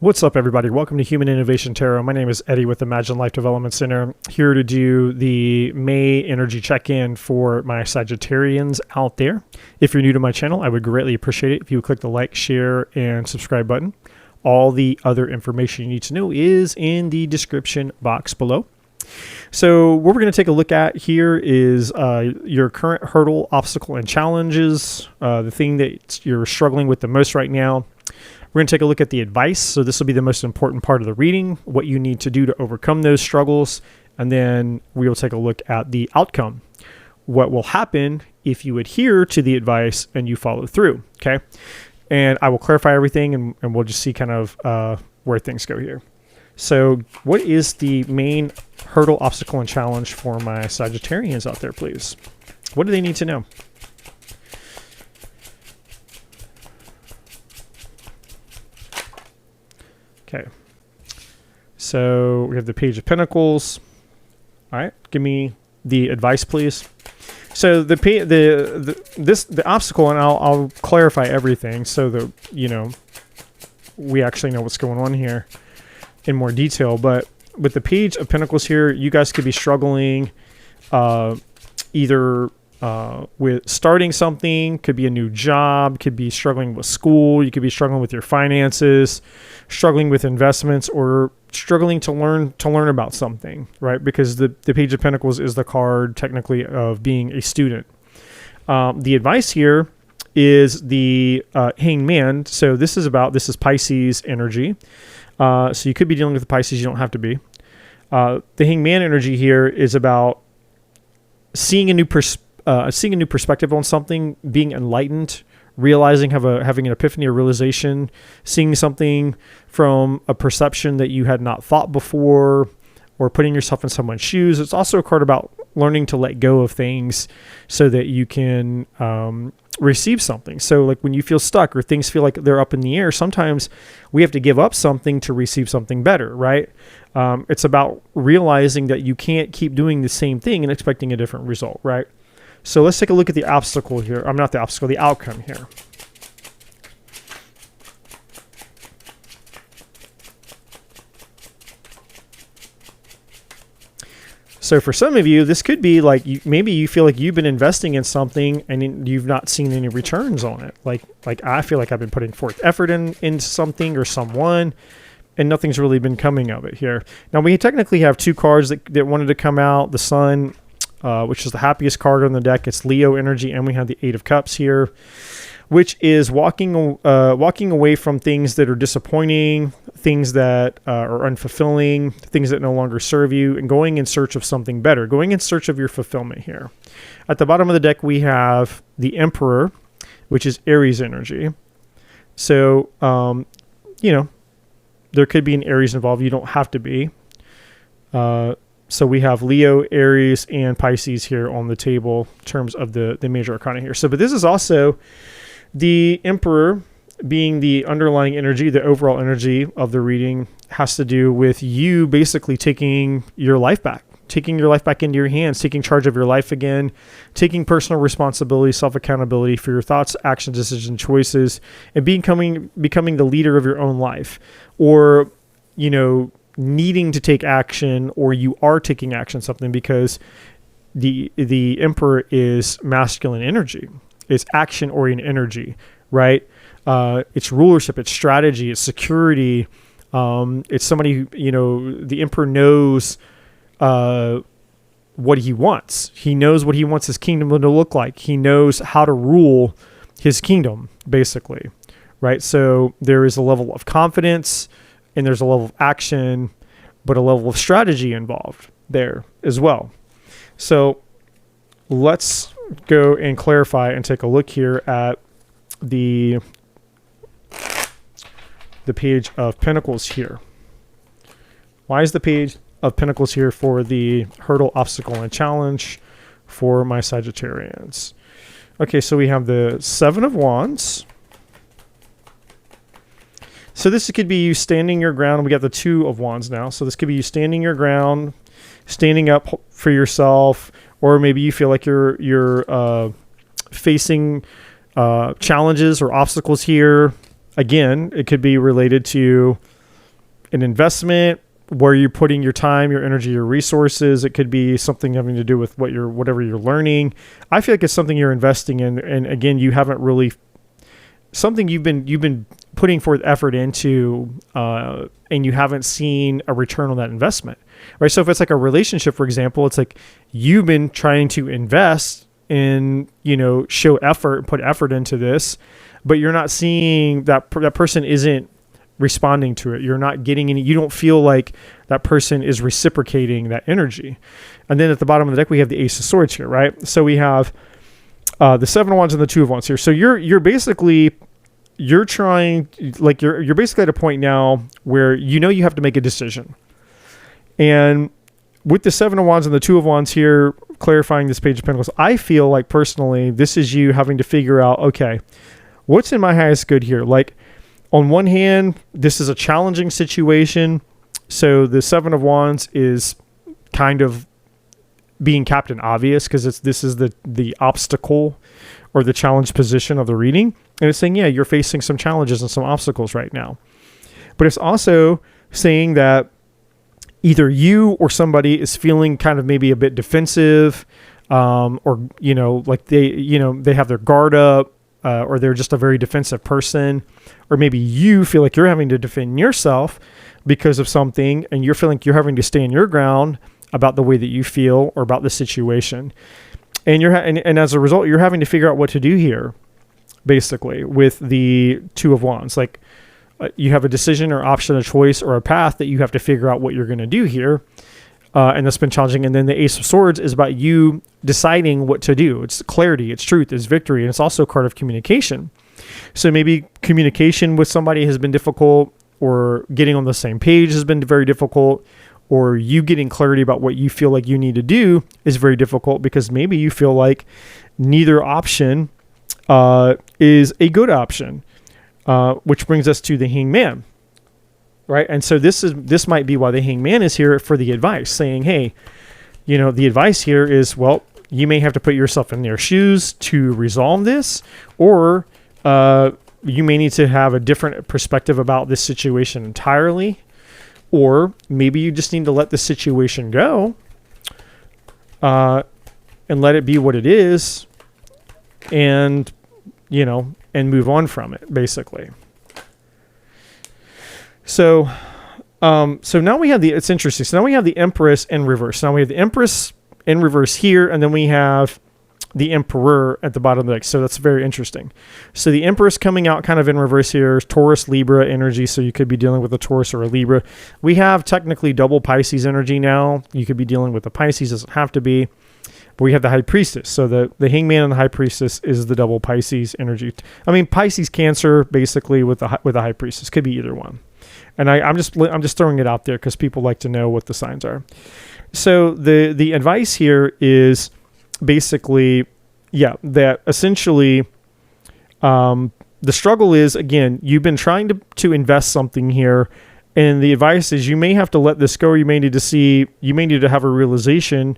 What's up, everybody? Welcome to Human Innovation Tarot. My name is Eddie with Imagine Life Development Center, here to do the May energy check-in for my Sagittarians out there. If you're new to my channel, I would greatly appreciate it if you would click the like, share, and subscribe button. All the other information you need to know is in the description box below. So what we're going to take a look at here is your current hurdle, obstacle, and challenges, the thing that you're struggling with the most right now. We're going to take a look at the advice. So this will be the most important part of the reading, what you need to do to overcome those struggles. And then we will take a look at the outcome, what will happen if you adhere to the advice and you follow through. Okay. And I will clarify everything and we'll just see kind of where things go here. So what is the main hurdle, obstacle, and challenge for my Sagittarians out there, please? What do they need to know? Okay, so we have the Page of Pentacles. All right, give me the advice, please. So the obstacle, and I'll clarify everything so that we actually know what's going on here in more detail. But with the Page of Pentacles here, you guys could be struggling either with starting something, could be a new job, could be struggling with school, you could be struggling with your finances, struggling with investments, or struggling to learn about something, right? Because the Page of Pentacles is the card technically of being a student. The advice here is the Hanged Man. So this is Pisces energy. So you could be dealing with the Pisces, you don't have to be. The Hanged Man energy here is about seeing a new perspective on something, being enlightened, realizing, having an epiphany or realization, seeing something from a perception that you had not thought before, or putting yourself in someone's shoes. It's also a card about learning to let go of things so that you can receive something. So like when you feel stuck or things feel like they're up in the air, sometimes we have to give up something to receive something better, right? It's about realizing that you can't keep doing the same thing and expecting a different result, right? So let's take a look at the obstacle here. I'm not the obstacle, the outcome here. So for some of you, this could be like maybe you feel like you've been investing in something and you've not seen any returns on it. Like I feel like I've been putting forth effort into something or someone, and nothing's really been coming of it here. Now we technically have two cards that wanted to come out. The Sun, which is the happiest card on the deck. It's Leo energy, and we have the Eight of Cups here, which is walking away from things that are disappointing, things that are unfulfilling, things that no longer serve you, and going in search of something better, going in search of your fulfillment here. At the bottom of the deck, we have the Emperor, which is Aries energy. So, there could be an Aries involved. You don't have to be. So we have Leo, Aries, and Pisces here on the table in terms of the major arcana here. So, but this is also the Emperor being the underlying energy, the overall energy of the reading has to do with you basically taking your life back into your hands, taking charge of your life again, taking personal responsibility, self-accountability for your thoughts, actions, decisions, choices, and becoming the leader of your own life, or, needing to take action, or you are taking action something, because the Emperor is masculine energy. It's action-oriented energy, right? It's rulership, it's strategy, it's security. It's somebody who, the Emperor knows what he wants. He knows what he wants his kingdom to look like. He knows how to rule his kingdom, basically, right? So there is a level of confidence, and there's a level of action, but a level of strategy involved there as well. So let's go and clarify and take a look here at the Page of Pentacles here. Why is the Page of Pentacles here for the hurdle, obstacle, and challenge for my Sagittarians? Okay, so we have the Seven of Wands. So this could be you standing your ground. We got the Two of Wands now. So this could be you standing your ground, standing up for yourself, or maybe you feel like you're facing challenges or obstacles here. Again, it could be related to an investment, where you're putting your time, your energy, your resources. It could be something having to do with whatever you're learning. I feel like it's something you're investing in. And again, you haven't really, something you've been putting forth effort into, and you haven't seen a return on that investment, right? So if it's like a relationship, for example, it's like you've been trying to invest in, show effort, put effort into this, but you're not seeing that person isn't responding to it. You're not getting any, you don't feel like that person is reciprocating that energy. And then at the bottom of the deck, we have the Ace of Swords here, right? So we have the Seven of Wands and the Two of Wands here. So you're basically at a point now where you have to make a decision. And with the Seven of Wands and the Two of Wands here, clarifying this Page of Pentacles, I feel like personally, this is you having to figure out, okay, what's in my highest good here? Like, on one hand, this is a challenging situation. So the Seven of Wands is kind of being Captain Obvious, because this is the obstacle or the challenge position of the reading. And it's saying, yeah, you're facing some challenges and some obstacles right now. But it's also saying that either you or somebody is feeling kind of maybe a bit defensive, or, like they have their guard up, or they're just a very defensive person, or maybe you feel like you're having to defend yourself because of something, and you're feeling like you're having to stand your ground about the way that you feel or about the situation. And and as a result, you're having to figure out what to do here, basically, with the Two of Wands. Like, you have a decision or option, a choice, or a path that you have to figure out what you're going to do here. And that's been challenging. And then the Ace of Swords is about you deciding what to do. It's clarity, it's truth, it's victory. And it's also a card of communication. So maybe communication with somebody has been difficult, or getting on the same page has been very difficult, or you getting clarity about what you feel like you need to do is very difficult, because maybe you feel like neither option is a good option, which brings us to the Hangman. Right. And so this might be why the Hangman is here for the advice, saying, hey, the advice here is, well, you may have to put yourself in their shoes to resolve this, or you may need to have a different perspective about this situation entirely, or maybe you just need to let the situation go, and let it be what it is, and, and move on from it, basically. So now we have it's interesting. So now we have the Empress in reverse. Now we have the Empress in reverse here, and then we have the Emperor at the bottom of the deck. So that's very interesting. So the Empress coming out kind of in reverse here, Taurus, Libra energy. So you could be dealing with a Taurus or a Libra. We have technically double Pisces energy now. You could be dealing with a Pisces, doesn't have to be. But we have the High Priestess. So the Hangman and the High Priestess is the double Pisces energy. I mean, Pisces, Cancer, basically with the High Priestess. Could be either one. And I'm just throwing it out there because people like to know what the signs are. So the advice here is basically, that essentially the struggle is, again, you've been trying to invest something here, and the advice is you may have to let this go, or you may need to have a realization,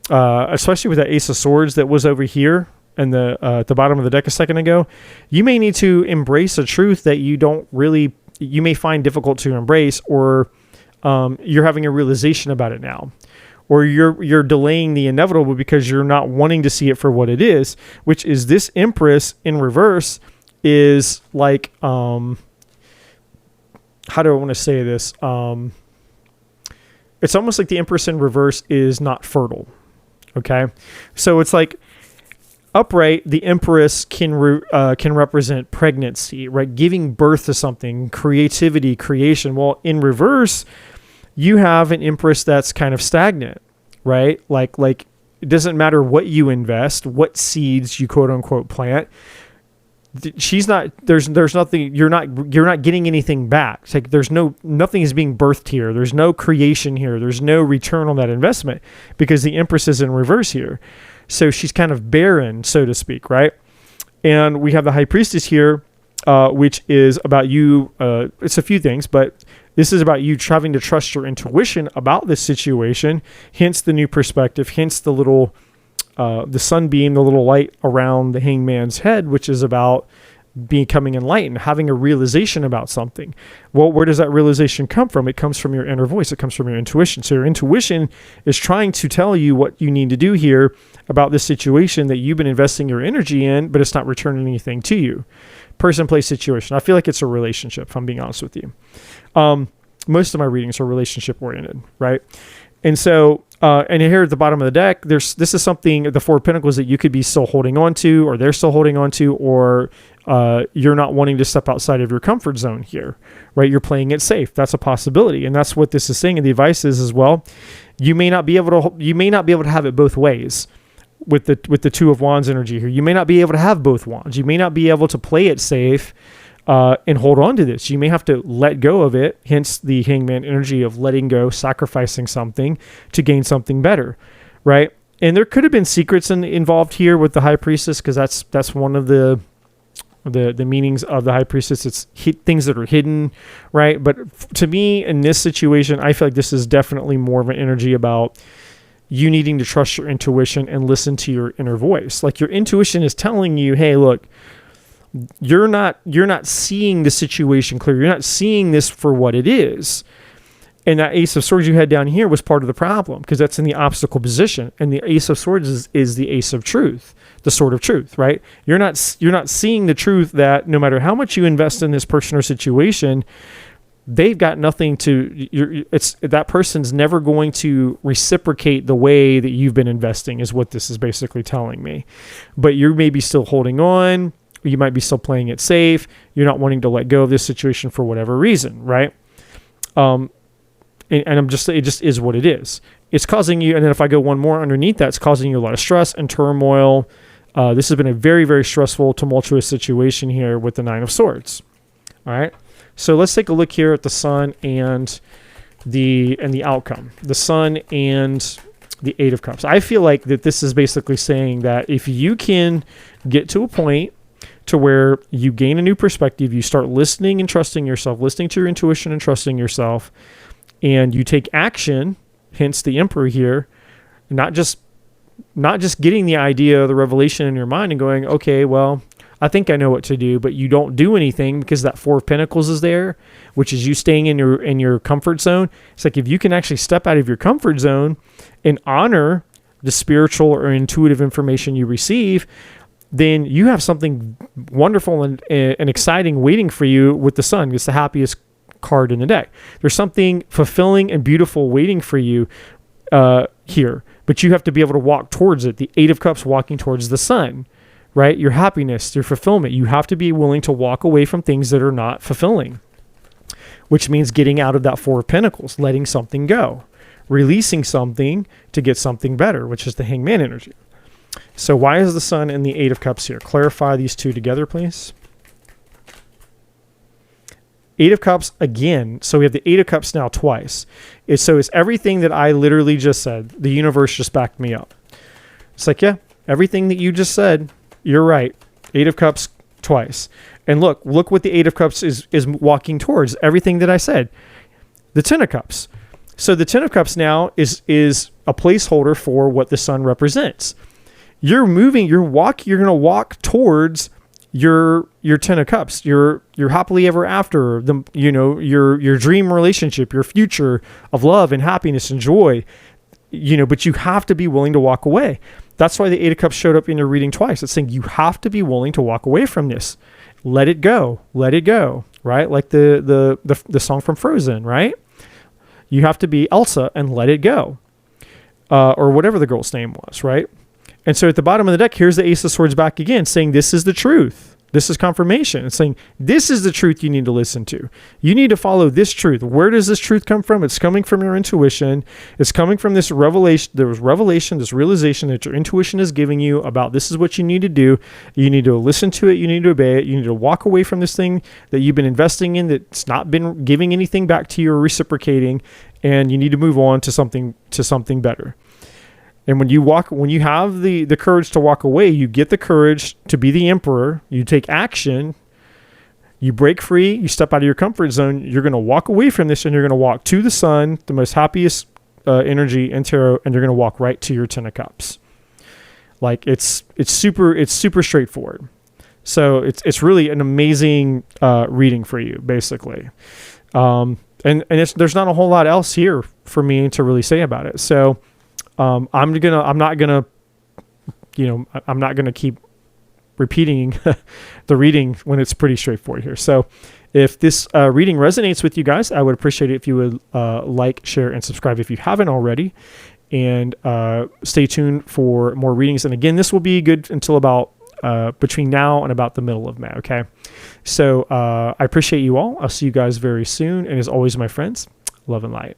especially with that Ace of Swords that was over here and at the bottom of the deck a second ago. You may need to embrace a truth that you may find difficult to embrace, or you're having a realization about it now, or you're delaying the inevitable because you're not wanting to see it for what it is, which is this Empress in reverse is like, how do I want to say this? It's almost like the Empress in reverse is not fertile. Okay. So it's like, upright, the Empress can represent pregnancy, right? Giving birth to something, creativity, creation. Well, in reverse, you have an Empress that's kind of stagnant, right? Like it doesn't matter what you invest, what seeds you quote unquote plant. She's not. There's nothing. You're not getting anything back. It's like nothing is being birthed here. There's no creation here. There's no return on that investment because the Empress is in reverse here. So she's kind of barren, so to speak, right? And we have the High Priestess here, which is about you. It's a few things, but this is about you having to trust your intuition about this situation, hence the new perspective, hence the little, the sunbeam, the little light around the Hangman's head, which is about becoming enlightened, having a realization about something. Well, where does that realization come from? It comes from your inner voice. It comes from your intuition. So your intuition is trying to tell you what you need to do here about this situation that you've been investing your energy in, but it's not returning anything to you. Person, place, situation. I feel like it's a relationship, if I'm being honest with you. Most of my readings are relationship oriented, right? And so, and here at the bottom of the deck, this is something, the Four of Pentacles, that you could be still holding on to, or they're still holding on to, or you're not wanting to step outside of your comfort zone here, right? You're playing it safe. That's a possibility. And that's what this is saying. And the advice is as well, you may not be able to have it both ways with the Two of Wands energy here. You may not be able to have both wands. You may not be able to play it safe and hold on to this. You may have to let go of it, hence the Hangman energy of letting go, sacrificing something to gain something better, right? And there could have been secrets involved here with the High Priestess, because that's one of the meanings of the High Priestess. It's things that are hidden, right? But to me, in this situation, I feel like this is definitely more of an energy about you needing to trust your intuition and listen to your inner voice. Like your intuition is telling you, hey, look, you're not seeing the situation clear. You're not seeing this for what it is. And that Ace of Swords you had down here was part of the problem, because that's in the obstacle position. And the Ace of Swords is the Ace of Truth, the Sword of Truth, right? You're not seeing the truth that no matter how much you invest in this person or situation, they've got nothing to, that person's never going to reciprocate the way that you've been investing, is what this is basically telling me. But you're maybe still holding on. You might be still playing it safe. You're not wanting to let go of this situation for whatever reason, right? And it just is what it is. It's causing you, and then if I go one more underneath that, it's causing you a lot of stress and turmoil. This has been a very, very stressful, tumultuous situation here with the Nine of Swords. All right. So let's take a look here at the Sun and the outcome. The Sun and the Eight of Cups. I feel like that this is basically saying that if you can get to a point to where you gain a new perspective, you start listening and trusting yourself, listening to your intuition and trusting yourself, and you take action, hence the Emperor here, not just getting the idea, the revelation in your mind and going, okay, well, I think I know what to do, but you don't do anything because that Four of Pentacles is there, which is you staying in your comfort zone. It's like if you can actually step out of your comfort zone and honor the spiritual or intuitive information you receive, then you have something wonderful and exciting waiting for you with the Sun. It's the happiest card in the deck. There's something fulfilling and beautiful waiting for you here, but you have to be able to walk towards it. The Eight of Cups walking towards the Sun, right? Your happiness, your fulfillment. You have to be willing to walk away from things that are not fulfilling, which means getting out of that Four of Pentacles, letting something go, releasing something to get something better, which is the Hangman energy. So why is the Sun and the Eight of Cups here? Clarify these two together, please. Eight of Cups again. So we have the Eight of Cups now twice. It's everything that I literally just said. The universe just backed me up. It's like, yeah, everything that you just said, you're right. Eight of Cups twice. And look what the Eight of Cups is walking towards. Everything that I said. The Ten of Cups. So the Ten of Cups now is a placeholder for what the Sun represents. You're moving, you're going to walk towards your Ten of Cups, your happily ever after, your dream relationship, your future of love and happiness and joy, but you have to be willing to walk away. That's why the Eight of Cups showed up in your reading twice. It's saying you have to be willing to walk away from this. Let it go, right? Like the song from Frozen, right? You have to be Elsa and let it go, or whatever the girl's name was, right? And so at the bottom of the deck, here's the Ace of Swords back again, saying this is the truth. This is confirmation. It's saying this is the truth you need to listen to. You need to follow this truth. Where does this truth come from? It's coming from your intuition. It's coming from this revelation. There was revelation, this realization that your intuition is giving you about this is what you need to do. You need to listen to it. You need to obey it. You need to walk away from this thing that you've been investing in that's not been giving anything back to you or reciprocating. And you need to move on to something better. And when you have the courage to walk away, you get the courage to be the Emperor. You take action. You break free. You step out of your comfort zone. You're going to walk away from this, and you're going to walk to the Sun, the most happiest energy in tarot, and you're going to walk right to your Ten of Cups. Like it's super straightforward. So it's really an amazing reading for you, basically. And there's not a whole lot else here for me to really say about it. So I'm not gonna keep repeating the reading when it's pretty straightforward here. So if this reading resonates with you guys, I would appreciate it if you would like, share, and subscribe if you haven't already. And stay tuned for more readings. And again, this will be good until about between now and about the middle of May. Okay. So I appreciate you all. I'll see you guys very soon. And as always, my friends, love and light.